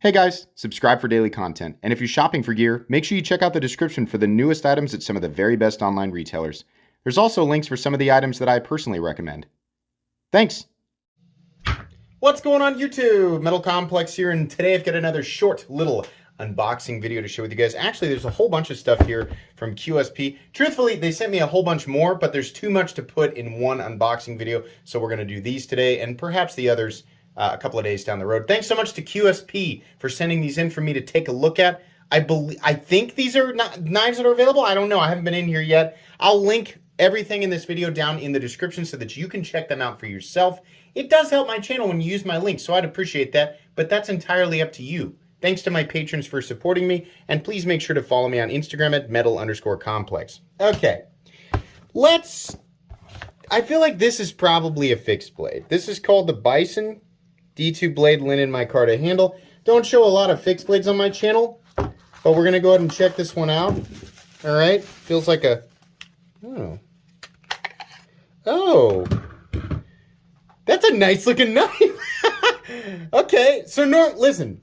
Hey guys, subscribe for daily content, and if you're shopping for gear, make sure you check out the description for the newest items at some of the very best online retailers. There's also links for some of the items that I personally recommend. Thanks! What's going on YouTube? Metal Complex here, and today I've got another short little unboxing video to share with you guys. Actually, there's a whole bunch of stuff here from QSP. Truthfully, they sent me a whole bunch more, but there's too much to put in one unboxing video, so we're going to do these today, and perhaps the others a couple of days down the road. Thanks so much to QSP for sending these in for me to take a look at. I think these are knives that are available. I don't know. I haven't been in here yet. I'll link everything in this video down in the description so that you can check them out for yourself. It does help my channel when you use my link, so I'd appreciate that, but that's entirely up to you. Thanks to my patrons for supporting me, and please make sure to follow me on Instagram at metal_complex. Okay, I feel like this is probably a fixed blade. This is called the Bison D2 blade linen micarta handle. Don't show a lot of fixed blades on my channel, but we're gonna go ahead and check this one out. All right, feels like a, oh, that's a nice looking knife. Okay, so listen,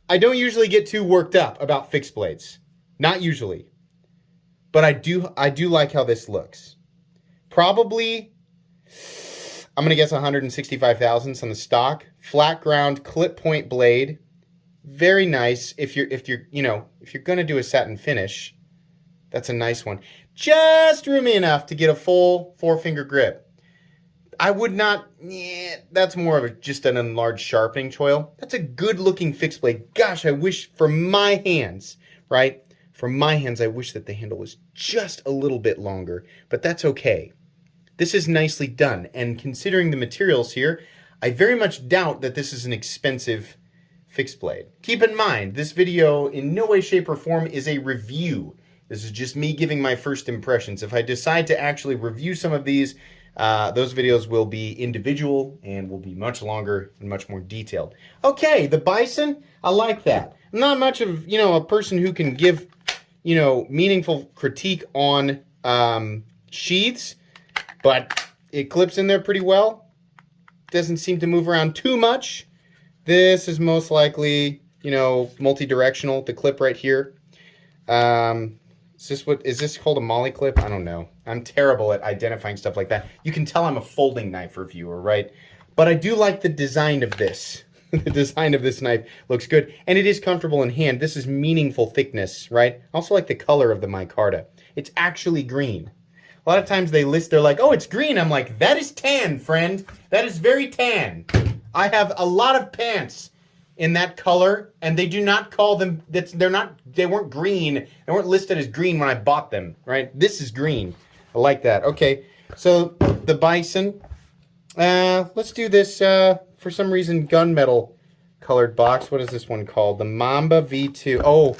I don't usually get too worked up about fixed blades, not usually, but I do like how this looks. Probably, I'm gonna guess 165 thousandths on the stock. Flat ground clip point blade, very nice. If you're gonna do a satin finish, that's a nice one. Just roomy enough to get a full 4-finger grip. I would not. That's more of just an enlarged sharpening choil. That's a good looking fixed blade. Gosh, I wish for my hands, right? For my hands, I wish that the handle was just a little bit longer, but that's okay. This is nicely done, and considering the materials here, I very much doubt that this is an expensive fixed blade. Keep in mind, this video in no way, shape, or form is a review. This is just me giving my first impressions. If I decide to actually review some of these, those videos will be individual and will be much longer and much more detailed. Okay, the Bison, I like that. I'm not much of, a person who can give, meaningful critique on sheaths, but it clips in there pretty well. Doesn't seem to move around too much. This is most likely, multi-directional, the clip right here. Is this called a molly clip? I don't know. I'm terrible at identifying stuff like that. You can tell I'm a folding knife reviewer, right? But I do like the design of this. The design of this knife looks good, and it is comfortable in hand. This is meaningful thickness, right? I also like the color of the micarta. It's actually green. A lot of times they're like, oh, it's green. I'm like, that is tan, friend. That is very tan. I have a lot of pants in that color, and they do not call them, they weren't green. They weren't listed as green when I bought them, right? This is green. I like that. Okay, so the Bison. Let's do this, for some reason, gunmetal colored box. What is this one called? The Mamba V2. Oh,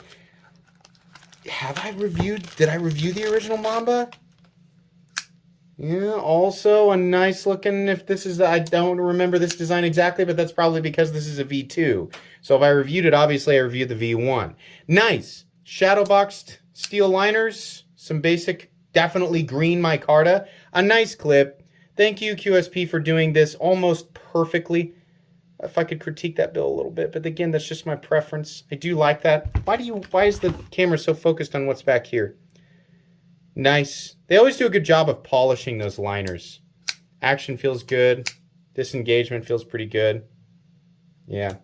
did I review the original Mamba? Yeah, also a nice looking, I don't remember this design exactly, but that's probably because this is a V2. So if I reviewed it, obviously I reviewed the V1. Nice. Shadow boxed steel liners, some basic, definitely green micarta, a nice clip. Thank you, QSP, for doing this almost perfectly. If I could critique that bill a little bit, but again, that's just my preference. I do like that. Why is the camera so focused on what's back here? Nice. They always do a good job of polishing those liners. Action feels good. Disengagement feels pretty good. Yeah.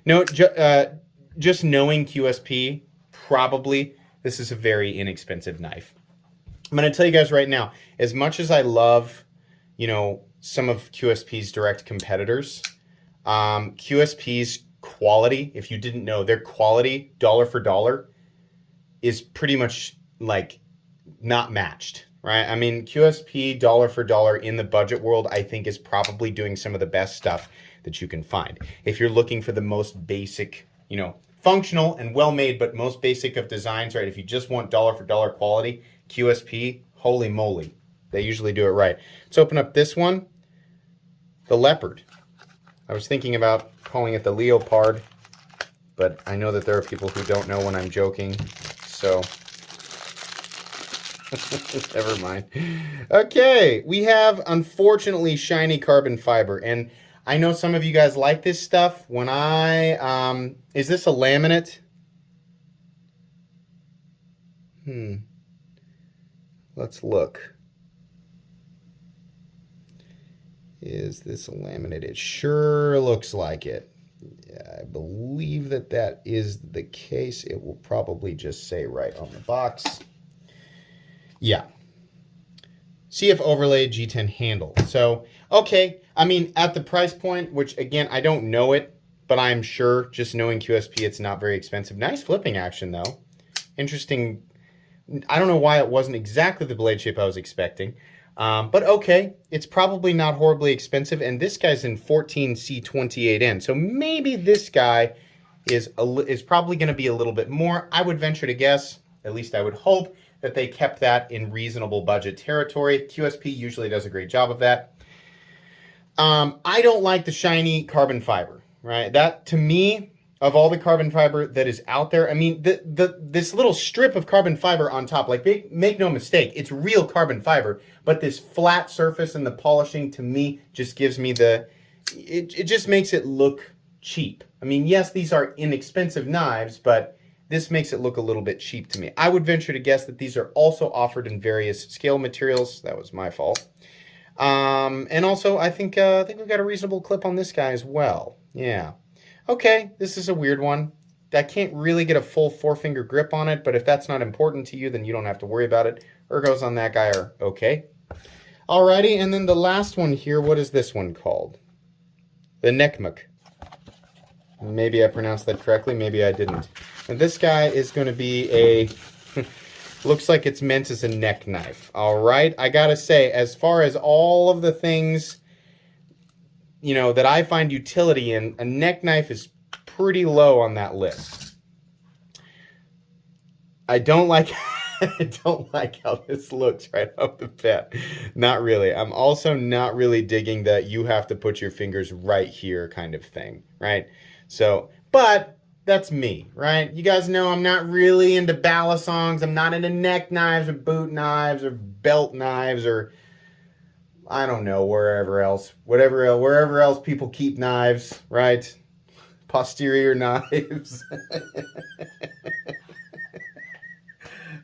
No, just knowing QSP, probably this is a very inexpensive knife. I'm going to tell you guys right now, as much as I love, some of QSP's direct competitors, QSP's quality, if you didn't know, their quality, dollar for dollar, is pretty much like not matched, right? I mean, QSP dollar for dollar in the budget world, I think, is probably doing some of the best stuff that you can find. If you're looking for the most basic, functional and well-made, but most basic of designs, right? If you just want dollar for dollar quality, QSP, holy moly, they usually do it right. Let's open up this one, the Leopard. I was thinking about calling it the Leopard, but I know that there are people who don't know when I'm joking, so never mind. Okay, we have, unfortunately, shiny carbon fiber, and I know some of you guys like this stuff. When I, is this a laminate? Let's look. Is this a laminate? It sure looks like it. I believe that that is the case. It will probably just say right on the box. Yeah. CF overlay G10 handle. So, okay. I mean, at the price point, which again, I don't know it, but I'm sure just knowing QSP, it's not very expensive. Nice flipping action though. Interesting. I don't know why it wasn't exactly the blade shape I was expecting. But okay, it's probably not horribly expensive, and this guy's in 14C28N, so maybe this guy is probably going to be a little bit more. I would venture to guess, at least I would hope, that they kept that in reasonable budget territory. QSP usually does a great job of that. I don't like the shiny carbon fiber, right? That, to me, of all the carbon fiber that is out there, I mean, this little strip of carbon fiber on top, like, make no mistake, it's real carbon fiber, but this flat surface and the polishing, to me, just gives me it just makes it look cheap. I mean, yes, these are inexpensive knives, but this makes it look a little bit cheap to me. I would venture to guess that these are also offered in various scale materials. That was my fault. And also, I think we've got a reasonable clip on this guy as well. Yeah. Okay, this is a weird one. I can't really get a full four-finger grip on it, but if that's not important to you, then you don't have to worry about it. Ergos on that guy are okay. Alrighty, and then the last one here, what is this one called? The Nekmuk. Maybe I pronounced that correctly, maybe I didn't. And this guy is going to be a... looks like it's meant as a neck knife. Alright, I gotta say, as far as all of the things, you know, that I find utility in, a neck knife is pretty low on that list. I don't like I don't like how this looks right off the bat. Not really. I'm also not really digging that you have to put your fingers right here kind of thing, right? So, but that's me, right? You guys know I'm not really into balisongs. I'm not into neck knives or boot knives or belt knives or I don't know, wherever else people keep knives, right? Posterior knives.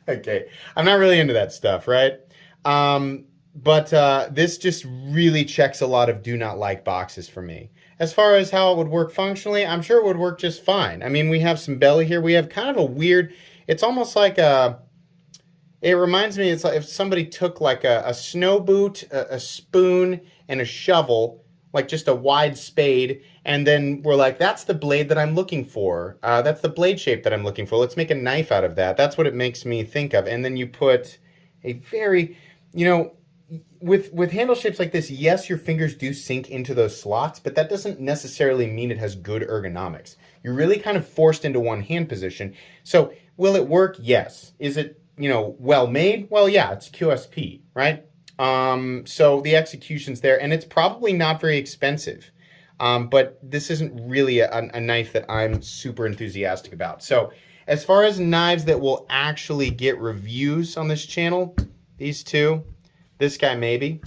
Okay, I'm not really into that stuff, right? But this just really checks a lot of do not like boxes for me. As far as how it would work functionally, I'm sure it would work just fine. I mean, we have some belly here. We have kind of a weird, it's almost like a, it reminds me, it's like if somebody took like a snow boot, a spoon, and a shovel, like just a wide spade, and then we're like, that's the blade that I'm looking for. That's the blade shape that I'm looking for. Let's make a knife out of that. That's what it makes me think of. And then you put a very, you know, with handle shapes like this, yes, your fingers do sink into those slots, but that doesn't necessarily mean it has good ergonomics. You're really kind of forced into one hand position. So will it work? Yes. Is it, you know, well made? Well, yeah, it's QSP, right? So the execution's there, and it's probably not very expensive. But this isn't really a knife that I'm super enthusiastic about. So as far as knives that will actually get reviews on this channel, these two, this guy maybe,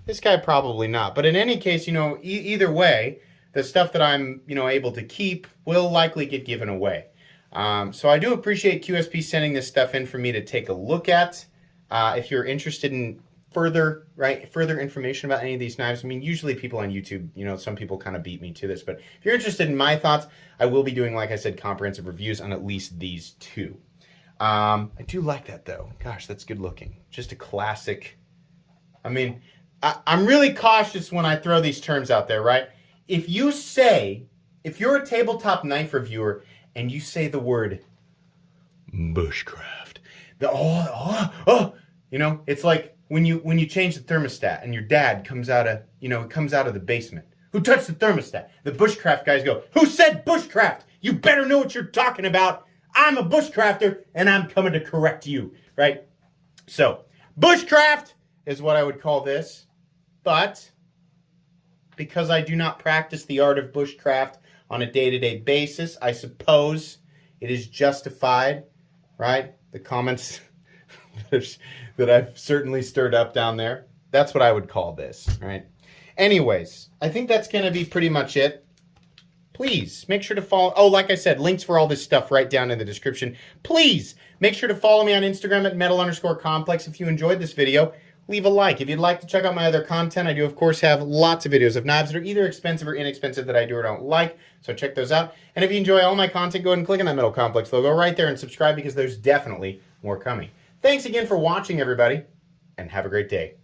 this guy probably not. But in any case, you know, either way, the stuff that I'm, you know, able to keep will likely get given away. So I do appreciate QSP sending this stuff in for me to take a look at. If you're interested in further information about any of these knives, I mean, usually people on YouTube, you know, some people kind of beat me to this, but if you're interested in my thoughts, I will be doing, like I said, comprehensive reviews on at least these two. I do like that though. Gosh, that's good looking. Just a classic. I mean, I'm really cautious when I throw these terms out there, right? If you're a tabletop knife reviewer and you say the word bushcraft, you know, it's like when you change the thermostat and your dad comes out of the basement. Who touched the thermostat? The bushcraft guys go, who said bushcraft? You better know what you're talking about. I'm a bushcrafter and I'm coming to correct you, right? So, bushcraft is what I would call this, but because I do not practice the art of bushcraft on a day-to-day basis, I suppose it is justified, right? The comments that I've certainly stirred up down there, that's what I would call this, right? Anyways, I think that's going to be pretty much it. Please make sure to follow. Oh, like I said, links for all this stuff right down in the description. Please make sure to follow me on Instagram at metal_complex. If you enjoyed this video, leave a like. If you'd like to check out my other content, I do, of course, have lots of videos of knives that are either expensive or inexpensive that I do or don't like. So check those out. And if you enjoy all my content, go ahead and click on that Metal Complex logo right there and subscribe because there's definitely more coming. Thanks again for watching, everybody, and have a great day.